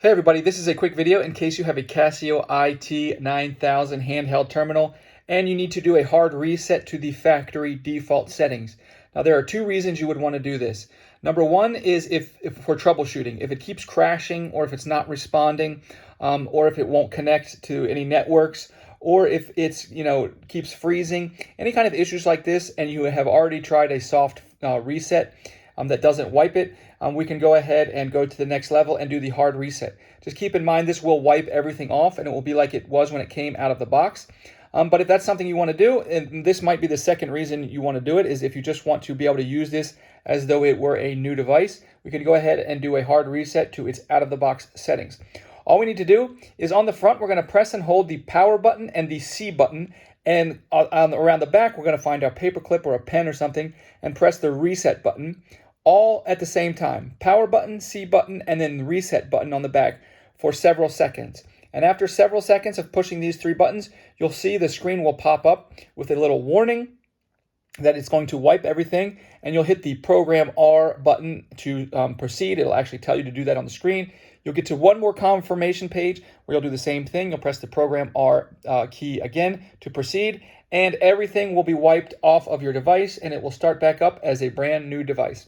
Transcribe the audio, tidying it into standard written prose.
Hey everybody, this is a quick video in case you have a Casio IT-9000 handheld terminal and you need to do a hard reset to the factory default settings. Now there are two reasons you would want to do this. Number one is if for troubleshooting, if it keeps crashing or if it's not responding, or if it won't connect to any networks, or if it's keeps freezing, any kind of issues like this, and you have already tried a soft reset that doesn't wipe it, we can go ahead and go to the next level and do the hard reset. Just keep in mind this will wipe everything off and it will be like it was when it came out of the box. But if that's something you want to do, and this might be the second reason you want to do it, is if you just want to be able to use this as though it were a new device, we can go ahead and do a hard reset to its out-of-the-box settings. All we need to do is on the front, we're going to press and hold the power button and the C button, and around the back, we're going to find our paper clip or a pen or something and press the reset button, all at the same time. Power button, C button, and then the reset button on the back for several seconds. And after several seconds of pushing these three buttons, you'll see the screen will pop up with a little warning that it's going to wipe everything, and you'll hit the Program R button to proceed. It'll actually tell you to do that on the screen. You'll get to one more confirmation page where you'll do the same thing. You'll press the Program R key again to proceed, and everything will be wiped off of your device, and it will start back up as a brand new device.